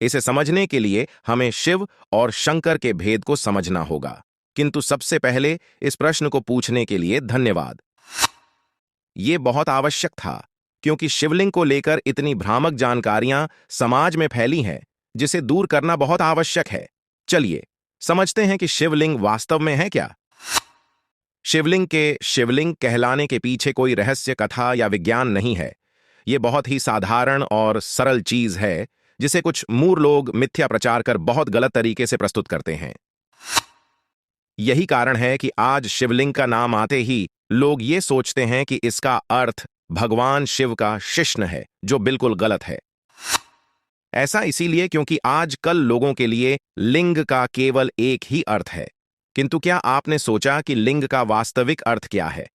इसे समझने के लिए हमें शिव और शंकर के भेद को समझना होगा। किंतु सबसे पहले इस प्रश्न को पूछने के लिए धन्यवाद। ये बहुत आवश्यक था, क्योंकि शिवलिंग को लेकर इतनी भ्रामक जानकारियां समाज में फैली हैं, जिसे दूर करना बहुत आवश्यक है। चलिए समझते हैं कि शिवलिंग वास्तव में है क्या। शिवलिंग के शिवलिंग कहलाने के पीछे कोई रहस्य कथा या विज्ञान नहीं है। ये बहुत ही साधारण और सरल चीज है, जिसे कुछ मूर्ख लोग मिथ्या प्रचार कर बहुत गलत तरीके से प्रस्तुत करते हैं। यही कारण है कि आज शिवलिंग का नाम आते ही लोग ये सोचते हैं कि इसका अर्थ भगवान शिव का शिश्न है, जो बिल्कुल गलत है। ऐसा इसीलिए क्योंकि आजकल लोगों के लिए लिंग का केवल एक ही अर्थ है। किंतु क्या आपने सोचा कि लिंग का वास्तविक अर्थ क्या है?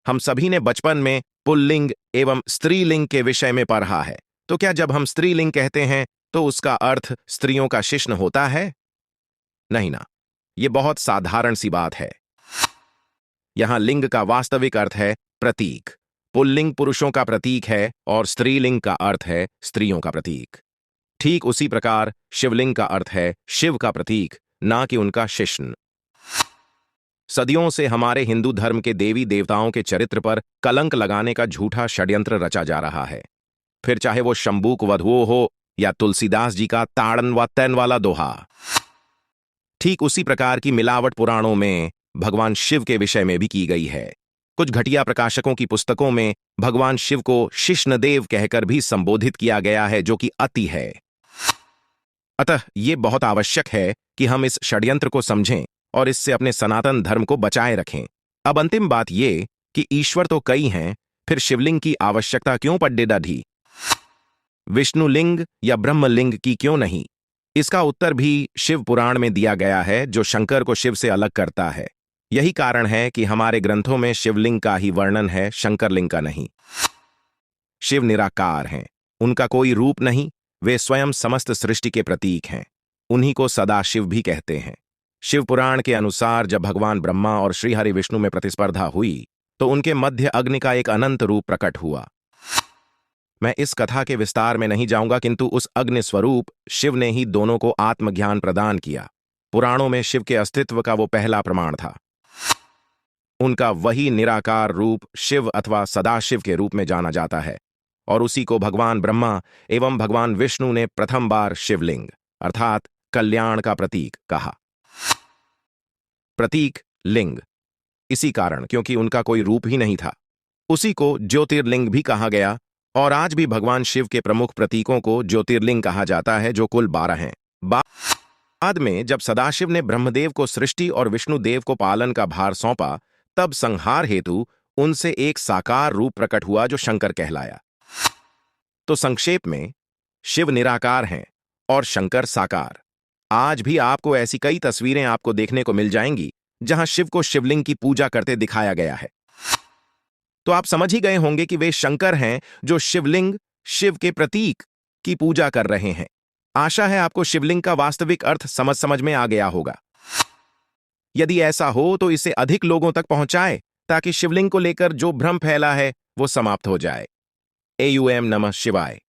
हम सभी ने बचपन में पुल्लिंग एवं स्त्रीलिंग के विषय में पढ़ा है। तो क्या जब हम स्त्रीलिंग कहते हैं तो उसका अर्थ स्त्रियों का शिश्न होता है? नहीं ना। यह बहुत साधारण सी बात है। यहां लिंग का वास्तविक अर्थ है प्रतीक। पुल्लिंग पुरुषों का प्रतीक है और स्त्रीलिंग का अर्थ है स्त्रियों का प्रतीक। ठीक उसी प्रकार शिवलिंग का अर्थ है शिव का प्रतीक, ना कि उनका शिश्न। सदियों से हमारे हिंदू धर्म के देवी देवताओं के चरित्र पर कलंक लगाने का झूठा षड्यंत्र रचा जा रहा है। फिर चाहे वो शंबुक वधुओं हो या तुलसीदास जी का ताड़न व तैन वाला दोहा। ठीक उसी प्रकार की मिलावट पुराणों में भगवान शिव के विषय में भी की गई है। कुछ घटिया प्रकाशकों की पुस्तकों में भगवान शिव को शिष्णदेव कहकर भी संबोधित किया गया है, जो कि अति है। अतः यह बहुत आवश्यक है कि हम इस षड्यंत्र को समझें और इससे अपने सनातन धर्म को बचाए रखें। अब अंतिम बात यह कि ईश्वर तो कई हैं, फिर शिवलिंग की आवश्यकता क्यों पड्डे ढी? विष्णुलिंग या ब्रह्मलिंग की क्यों नहीं? इसका उत्तर भी शिव पुराण में दिया गया है, जो शंकर को शिव से अलग करता है। यही कारण है कि हमारे ग्रंथों में शिवलिंग का ही वर्णन है, शंकरलिंग का नहीं। शिव निराकार हैं, उनका कोई रूप नहीं, वे स्वयं समस्त सृष्टि के प्रतीक हैं। उन्हीं को सदाशिव भी कहते हैं। शिव पुराण के अनुसार जब भगवान ब्रह्मा और श्रीहरि विष्णु में प्रतिस्पर्धा हुई तो उनके मध्य अग्नि का एक अनंत रूप प्रकट हुआ। मैं इस कथा के विस्तार में नहीं जाऊंगा, किंतु उस अग्नि स्वरूप शिव ने ही दोनों को आत्मज्ञान प्रदान किया। पुराणों में शिव के अस्तित्व का वो पहला प्रमाण था। उनका वही निराकार रूप शिव अथवा सदाशिव के रूप में जाना जाता है, और उसी को भगवान ब्रह्मा एवं भगवान विष्णु ने प्रथम बार शिवलिंग अर्थात कल्याण का प्रतीक कहा। प्रतीक लिंग इसी कारण क्योंकि उनका कोई रूप ही नहीं था। उसी को ज्योतिर्लिंग भी कहा गया, और आज भी भगवान शिव के प्रमुख प्रतीकों को ज्योतिर्लिंग कहा जाता है, जो कुल 12 हैं। बाद में जब सदाशिव ने ब्रह्मदेव को सृष्टि और विष्णुदेव को पालन का भार सौंपा, तब संहार हेतु उनसे एक साकार रूप प्रकट हुआ, जो शंकर कहलाया। तो संक्षेप में शिव निराकार हैं और शंकर साकार। आज भी आपको ऐसी कई तस्वीरें आपको देखने को मिल जाएंगी जहां शिव को शिवलिंग की पूजा करते दिखाया गया है। तो आप समझ ही गए होंगे कि वे शंकर हैं, जो शिवलिंग शिव के प्रतीक की पूजा कर रहे हैं। आशा है आपको शिवलिंग का वास्तविक अर्थ समझ में आ गया होगा। यदि ऐसा हो तो इसे अधिक लोगों तक पहुंचाए, ताकि शिवलिंग को लेकर जो भ्रम फैला है वो समाप्त हो जाए। AUM नमः शिवाय।